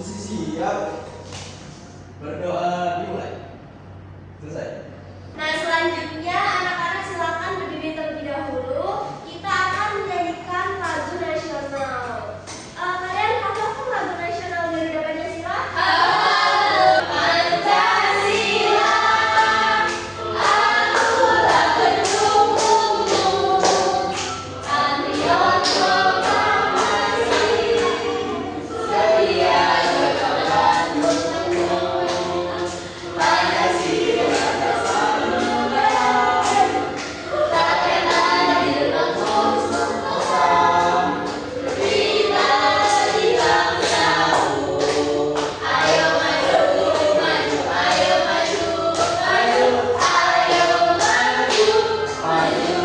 Posisi siap. Berdoa dimulai. Selesai. Nah, selanjutnya anak-anak silakan berdiri terlebih dahulu. Kita akan menyanyikan lagu nasional. Kalian hafal lagu nasional Garuda Pancasila? Pancasila, akulah pendukungmu, patriot proklamasi, setia berkorban untukmu. Pancasila bersama beradu, tak kenal direnggut sentosa. Kita di bangsaku, ayo maju, maju, ayo maju, maju, ayo maju, maju.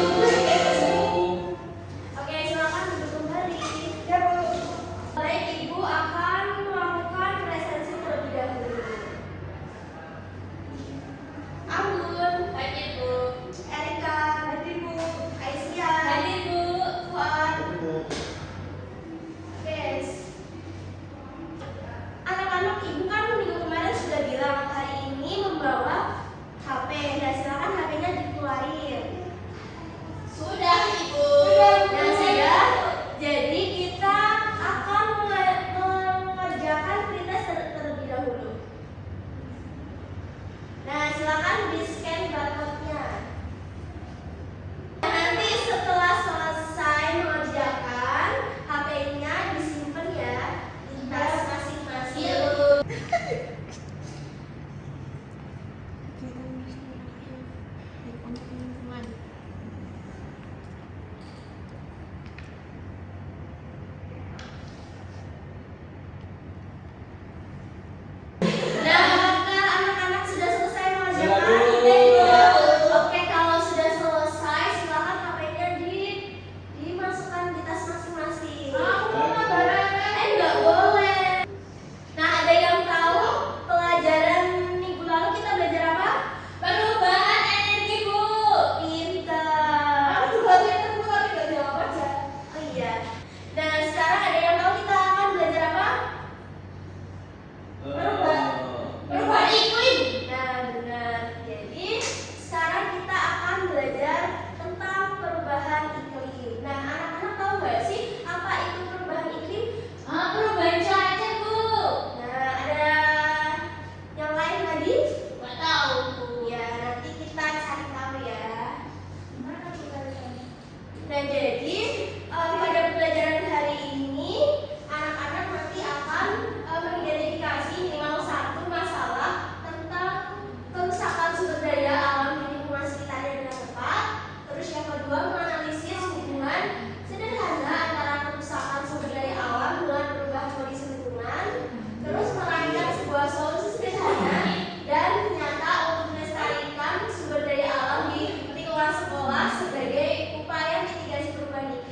Oke, silakan duduk kembali. Ya, Bu. Baik, Ibu akan melakukan presentasi terlebih dahulu. Anggun, hadir Bu. Erika, hadir Bu. Aisyah, hadir Bu. Fuad. Guys, anak-anak Ibu kan minggu kemarin sudah bilang hari ini membawa HP. Nah, silakan HP-nya dikeluarin. Sudah, Ibu. Nah, sudah. Jadi kita akan mengerjakan pretest terlebih dahulu. Nah, silakan di-scan barcode-nya. Nanti setelah selesai mengerjakan, HP-nya disimpan ya di tas masing-masing. Nah, apakah anak-anak sudah selesai mengerjakan? Oke, kalau sudah selesai, silakan HP-nya dimasukkan di tas masing-masing. Nggak boleh. Nah, ada yang tahu pelajaran minggu lalu kita belajar apa? Perubahan energi, Bu. Pintar. Aku juga pintar, Bu, tapi nggak jawab aja. Oh iya. Nah, sekarang ada yang tahu kita akan belajar apa? Perubahan iklim. Nah, benar. Jadi sekarang kita akan belajar tentang perubahan iklim. Nah, anak-anak tahu nggak sih apa itu perubahan iklim? Perubahan cuaca, Bu. Nah, ada yang lain lagi? Nggak tahu, Bu. Ya, nanti kita cari tahu ya. Mana kita cari? Nah, jadi pada pelajaran hari ini anak-anak nanti akan mengidentifikasi minimal satu masalah tentang kerusakan sumber daya alam di lingkungan sekitarnya dengan tepat. Terus yang kedua, menganalisis hubungan sederhana antara kerusakan sumber daya alam dengan perubahan kondisi lingkungan. Terus merancang sebuah solusi sederhana dan nyata untuk melestarikan sumber daya alam di lingkungan sekolah sebagai upaya mitigasi perubahan iklim.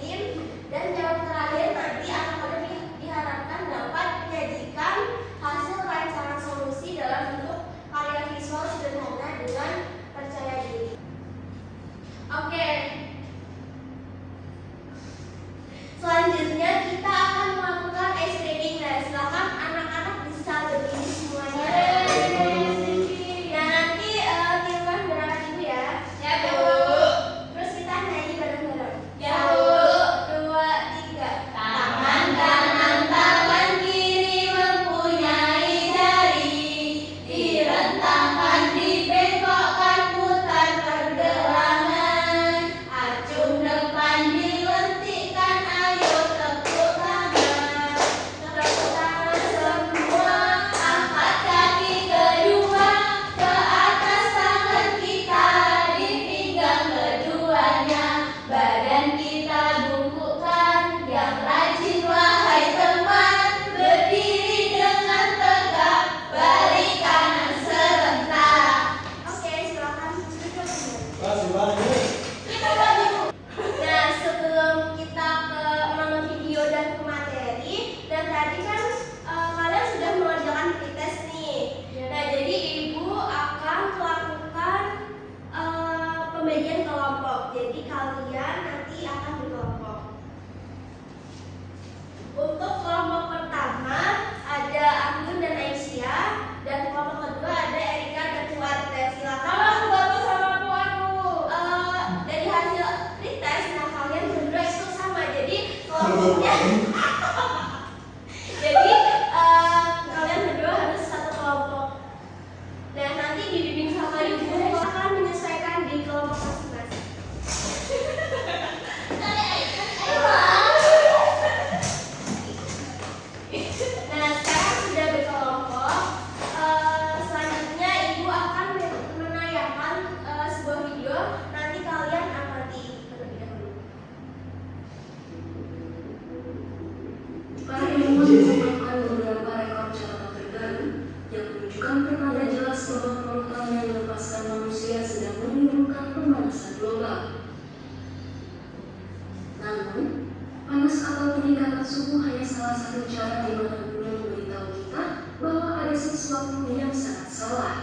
suhu hanya salah satu cara di mana dunia memberitahu kita bahwa ada sesuatu yang sangat salah.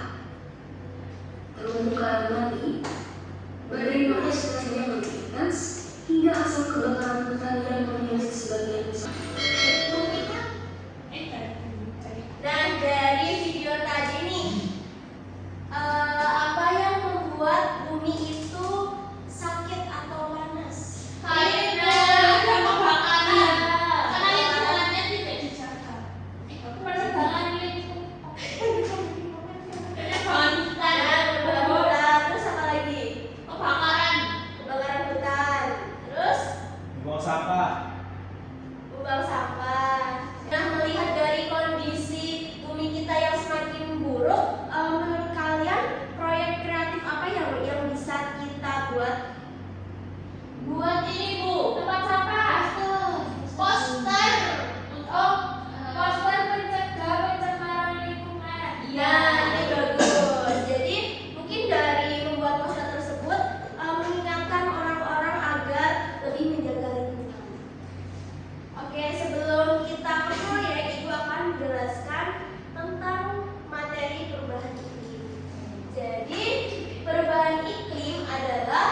Terumbu karang mati, badai panas yang lebih intens, hingga asap kebakaran hutan yang menyusut sebagian besar. Nah, dari video tadi nih, apa yang membuat bumi itu sakit atau panas? Karena ada pembakaran. Karena lingkungannya tidak dijaga. Penerbangan lingkungan. Penerbangan hutan. Terus apa lagi? Kebakaran. Kebakaran hutan. Terus Buang sampah. buang sampah. Nah, melihat dari kondisi bumi kita yang semakin buruk, menurut kalian proyek kreatif apa yang bisa kita buat? Buat ini Bu, tempat sampah. Poster untuk poster pencegah pencemaran lingkungan. Nah, ini bagus. Jadi mungkin dari membuat poster tersebut mengingatkan orang-orang agar lebih menjaga lingkungan. Oke, sebelum kita ke proyek, Ibu akan menjelaskan tentang materi perubahan iklim. Jadi, perubahan iklim adalah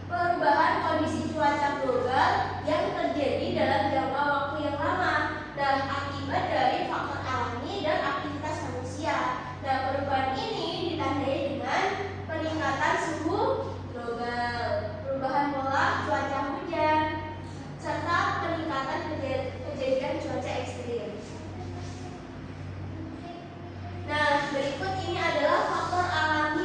perubahan kondisi cuaca global yang terjadi dalam jangka waktu yang lama. Nah, akibat dari faktor alami dan aktivitas manusia. Nah, perubahan ini ditandai dengan peningkatan suhu global, perubahan pola cuaca hujan, serta peningkatan kejadian cuaca ekstrim. Nah, berikut ini adalah faktor alami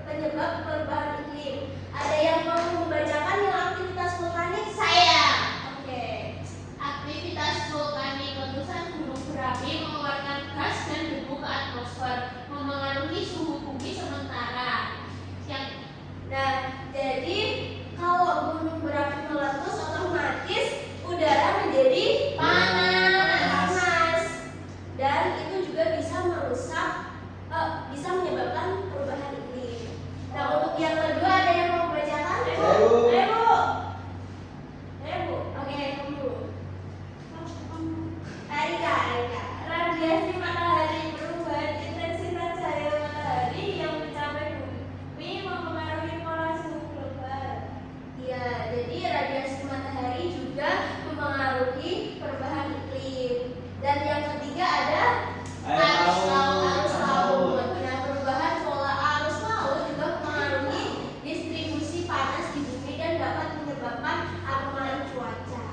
penyebab perubahan iklim. Ada yang mau membacakan yang aktivitas vulkanik? Saya. Oke. Aktivitas vulkanik, letusan gunung berapi mengeluarkan gas dan debu ke atmosfer, memengaruhi suhu bumi sementara. Nah, jadi kalau gunung berapi meletus otomatis udara menjadi panas. Dan itu juga bisa bisa menyebabkan perubahan iklim. Nah, untuk yang kedua ada yang mau membacakan? Ayo. Ayo, Bu. Oke, kamu. Arika. Radiasi matahari, perubahan intensitas cahaya matahari yang mencapai bumi mempengaruhi pola suhu global. Iya, jadi radiasi matahari juga mempengaruhi perubahan iklim. Dan yang ketiga ada Arus laut. Nah, perubahan pola arus laut juga mempengaruhi distribusi panas di bumi dan dapat menyebabkan anomali cuaca.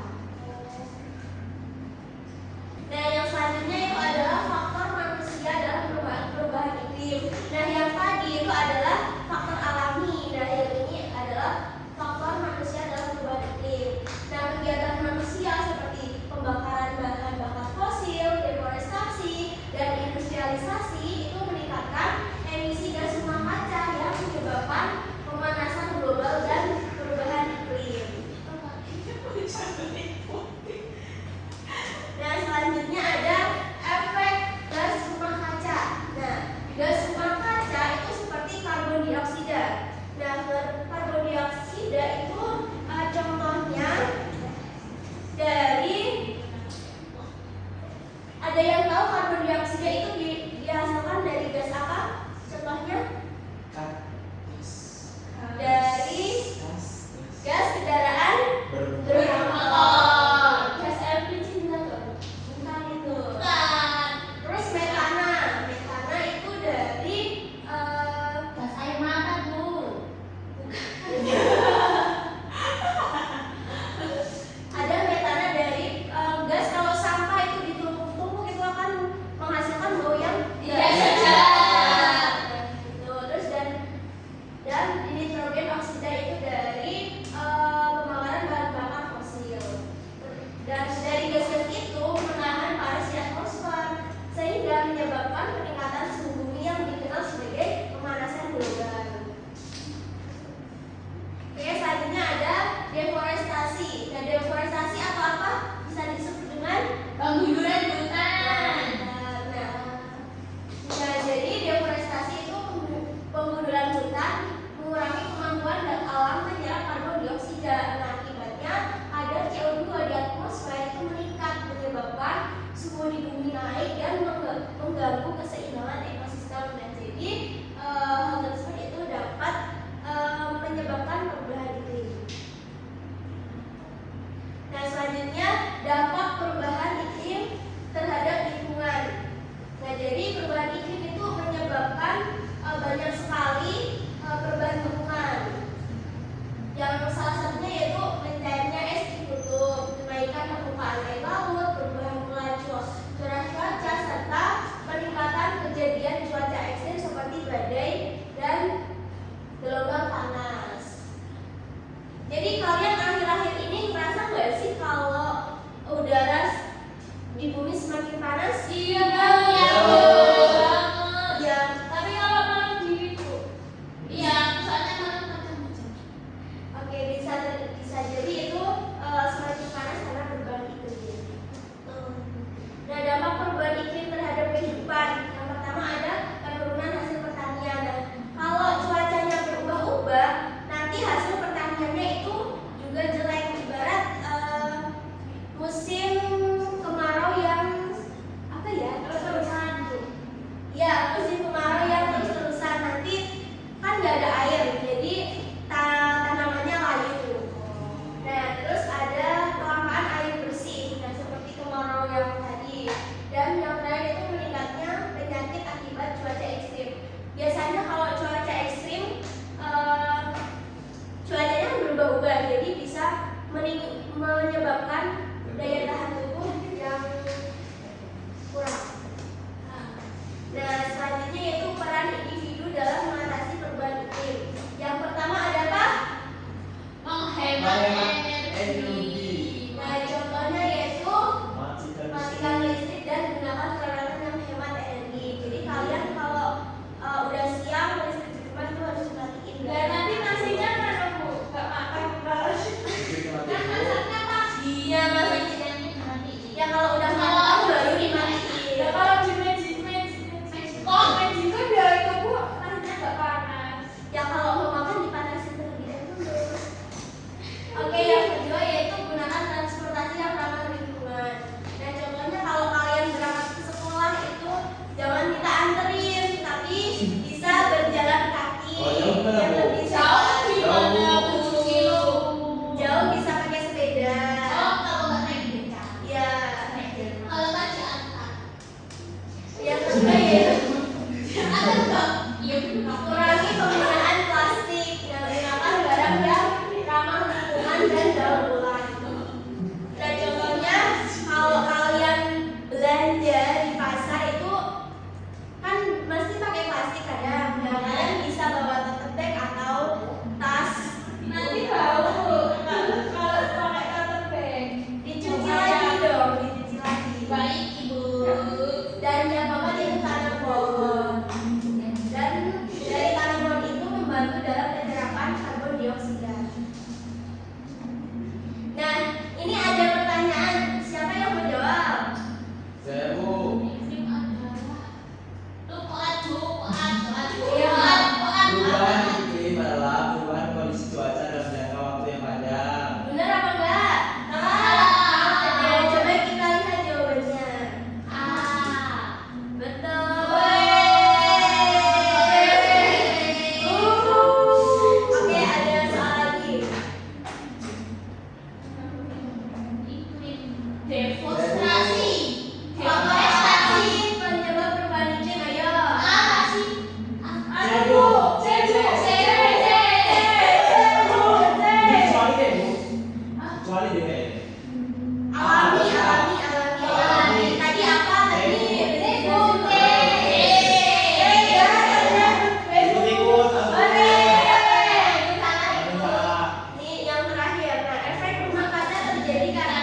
Nah, yang selanjutnya itu adalah faktor manusia dalam perubahan iklim. Nah, yang tadi itu adalah faktor alami. Nah, yang ini adalah faktor manusia dalam perubahan iklim. Nah, kegiatan manusia seperti pembakaran bahan bakar fosil, deforestasi, dan industrialisasi itu meningkatkan emisi gas rumah kaca yang menyebabkan pemanasan global dan perubahan iklim. Iya banget. Ya, Tapi kalau malam dingin tuh. Iya, soalnya malam kadang hujan. oke, bisa jadi itu semakin panas karena perubahan iklim. Nah, dampak perubahan iklim terhadap kehidupan. Yang pertama ada penurunan hasil pertanian. Nah, kalau cuacanya berubah-ubah, nanti hasil pertaniannya itu juga jelek. Ibarat musim kemarau yang apa ya? Terus-terusan tuh. Ya, musim kemarau yang terus-terusan, nanti kan nggak ada air, jadi tanamannya layu. Nah, terus ada kelangkaan air bersih, nah seperti kemarau yang tadi. Dan yang terakhir itu meningkatnya penyakit akibat cuaca ekstrim. Biasanya kalau cuaca ekstrim, cuacanya berubah-ubah, jadi bisa menyebabkan daya tahan tubuh yang kurang. Nah, selanjutnya yaitu peran individu dalam mengatasi perubahan iklim. Yang pertama ada apa? Menghemat energi. energi. Nah, contohnya yaitu Matikan matikan listrik dan gunakan peralatan yang hemat energi. Jadi kalian kalau udah siang listrik di rumah itu harus dimatiin. Dan nanti nasinya mana Bu? Gak makan kalau listrik mati kan dulu. masaknya pasti. Iya, masih. Dimatiin. Ya kalau udah matang baru dimatiin. Ya kalau di Meksiko dia itu Bu nasinya gak panas. Ya kalau mau makan dipanasin terlebih dahulu. Oke, yang kedua yaitu gunakan transportasi yang ramah lingkungan. Nah, contohnya kalau kalian berangkat ke sekolah itu jangan kita anterin, tapi bisa berjalan kaki. Oh, jauh mana, Yang Bu? lebih Jauh sehat. gimana Bu? 7 kilo. Jauh bisa pakai sepeda. Oh, kalau nggak naik beca. Ya. Kalau tadi antar. Yang kedua yaitu Antar enggak? Iya benar. kurangi penggunaan plastik. Nah, gunakan barang yang ramah lingkungan dan daur ulang. Nah, contohnya kalau kalian belanja di pasar itu kan mesti pakai plastik kadang. Nah, kalian bisa bawa tote bag atau tas. Nanti bau kalau pakai tote bag. Dicuci lagi dong, dicuci lagi. Baik Ibu. Dan yang keempat itu tanam pohon. Dan dari tanam pohon itu membantu dalam penyerapan karbon dioksida. Nah, ini ada pertanyaan. Siapa yang mau jawab? Saya Bu. Iklim adalah Perubahan iklim adalah perubahan kondisi cuaca dalam jangka waktu yang panjang. Benar apa enggak? Ya, coba kita lihat jawabannya. Betul. Oke, ada soal lagi. demonstrasi. Deforestasi penyebab perubahan iklim, ayo. Apa sih? Cebu. Kecuali deh Bu. Kecuali deh kayaknya. Alami. Tadi apa tadi? Ikut-ikut. Salah Ada itu. salah. Ini yang terakhir. Nah, efek rumah kaca terjadi karena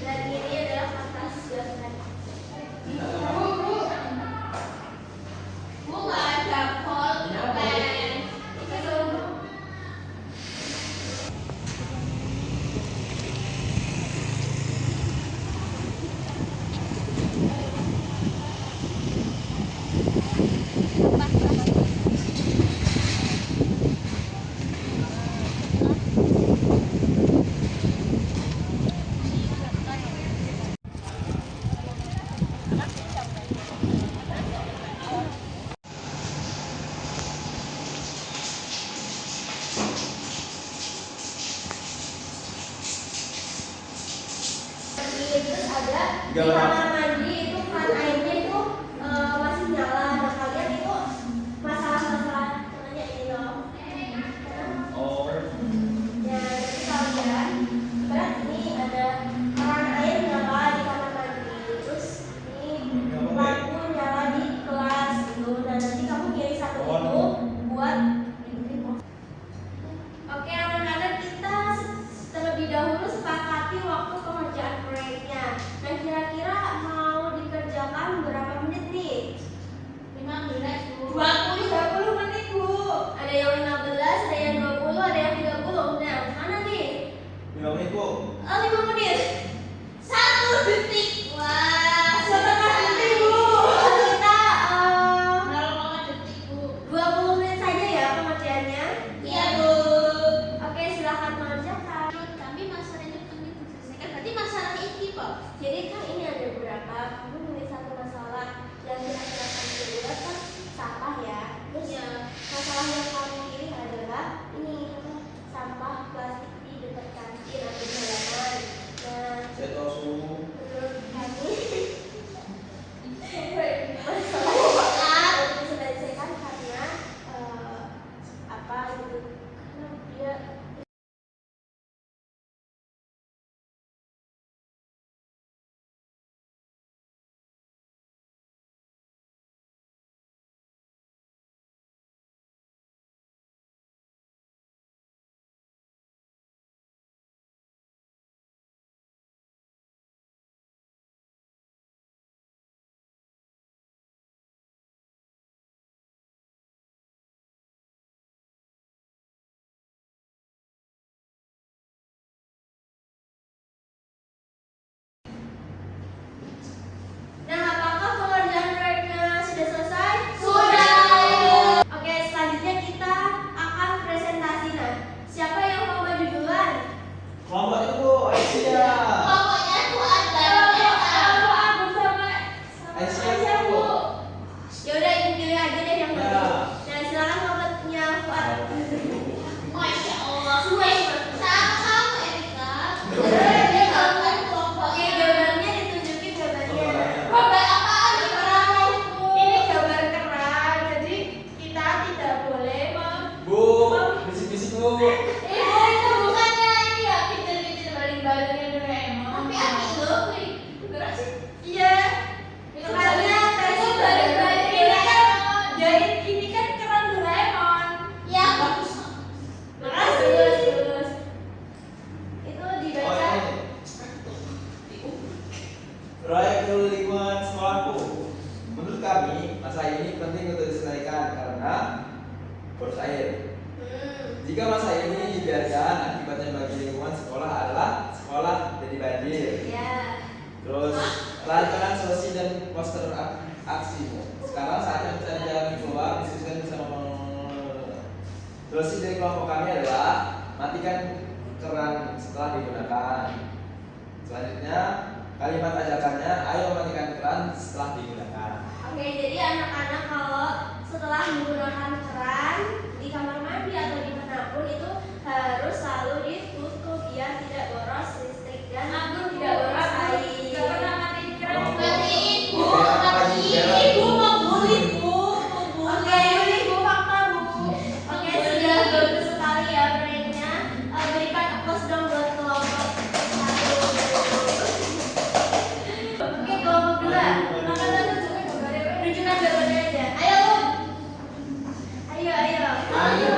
Dan ini adalah kertas gambar. Bu nggak ada pulpen. Itu dong. Terus ada di kamar mandi itu kan airnya itu masih nyala. Nah kalian itu masalah-masalah contohnya ini loh. Oh, Ya jadi kalian berat ini ada keran air nyala di kamar mandi. Terus ini lampu nyala di kelas gitu. Nah nanti kamu kirim satu itu buat Oke anak-anak, kita terlebih dahulu sepakati waktu pengerjaan proyeknya. Nah kira-kira mau dikerjakan berapa menit nih? 15 Bu. 30 menit Bu. Ada yang 15, ada yang 20, ada yang 30. Nah mana nih? 5 menit Bu. 5 menit. 1 detik. Wah, Setengah detik Bu. Kita 0,5 detik Bu. 20 menit saja ya pengerjaannya. Iya Bu. Oke silakan mengerjakan. Tapi masalahnya penting diselesaikan. Berarti masalah ini Pak. Jadi kan ini ada beberapa, kamu nulis satu masalah yang kira-kira kamu buat kan sampah ya. Terus Iya. masalah yang kamu pilih adalah ini apa? Sampah plastik di dekat kantin atau di halaman. Nah, Saya tahu suhu. menurut kami masalah untuk diselesaikan karena apa gitu? Karena dia Nah, apakah pengerjaan proyeknya sudah selesai? Sudah. Oke, selanjutnya kita akan presentasi. Nah, siapa yang mau maju duluan? Kelompok itu Bu, Aisyah. Pokoknya aku ada. Aku sama Aisyah Bu. Ya udah, ibu pilih aja deh yang Ya. maju. Nah, silakan kelompoknya Fuad. Masya Allah. Semua. Sama kamu Erika. Oke, gambarnya ditunjukin gambarnya. Gambar apaan nih keran? Ini gambar keran, jadi kita tidak boleh Bu, bisik-bisik Bu. Itu bukannya ini ya pinter-pinter baling-balingnya Doraemon. Tapi aku loh, gerak sih. Iya. Karena versi baru-baru ini kan jadi ini kan keran Doraemon. Ya bagus. Bagus. Itu Oh, dibaca. ini. Proyek lingkungan sekolahku. Menurut kami, masalah ini penting untuk diselesaikan karena boros air. Jika masa ini dibiarkan, akibatnya bagi lingkungan sekolah adalah sekolah jadi banjir. Ya. Terus pelancaran solusi dan poster aksi. Sekarang saatnya mencari jalan keluar, diskusikan bersama. Solusi dari kelompok kami adalah matikan keran setelah digunakan. Selanjutnya kalimat ajakannya, ayo matikan keran setelah digunakan. Oke, jadi anak-anak kalau setelah menggunakan keran di kamar mandi atau dimanapun itu harus selalu ditutup biar tidak boros listrik dan tidak boros air. Gak pernah matiin keran. Matiin Bu, Oke, matiin. apa Ibu mau bully Bu. Oke, ini Bu fakta Bu. Oke, sudah bagus sekali ya proyeknya. Berikan applause dong buat kelompok satu. Oke, kelompok dua. Tunjukkan gambarnya aja. Ayo Bu. Ayo. Ayo.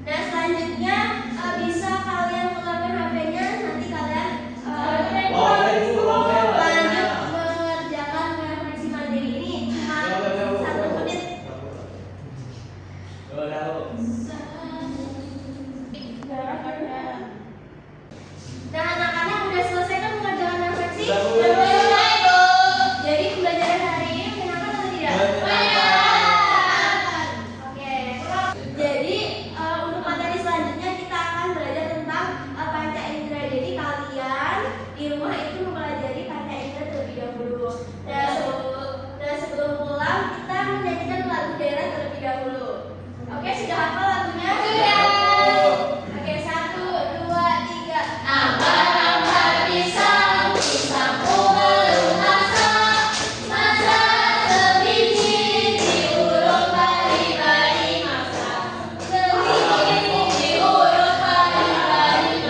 Nah, selanjutnya bisa kalian keluarkan HP-nya, nanti kalian lanjut mengerjakan refleksi mandiri ini cuma 1 menit. Nah, anak-anak udah selesai kan mengerjakan refleksi? Sudah. Jadi pembelajaran hari ini menyenangkan atau tidak? Oke. Jadi untuk materi selanjutnya kita akan belajar tentang panca indera. Jadi kalian di rumah itu mempelajari panca indera terlebih dahulu. Dan sebelum pulang kita menyanyikan lagu daerah terlebih dahulu. Oke, sudah hafal lagunya? Sudah. Oke, 1, 2, 3. Ambar-ambar pisang, pisangku melunasa, masa sebiji diurut bari-bari masa, sebiji diurut bari-bari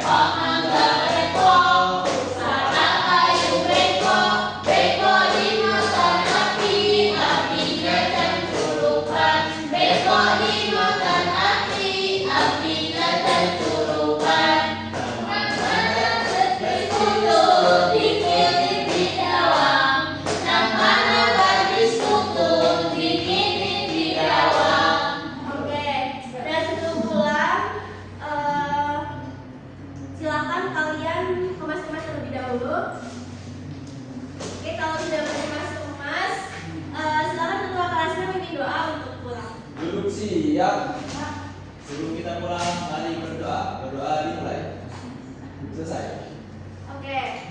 mangga repok, pusaka kayu bengkok, bengkok dimakan api, apinya dan culupan, bengkok dimakan api, apinya dan culupan. Oke, dan sebelum pulang, silakan kalian kemas-kemas terlebih dahulu. Oke, kalau sudah berkemas-kemas, silakan ketua kelasnya memimpin doa untuk pulang. Duduk siap. Sebelum kita pulang, mari berdoa. Berdoa dimulai. Selesai. Oke.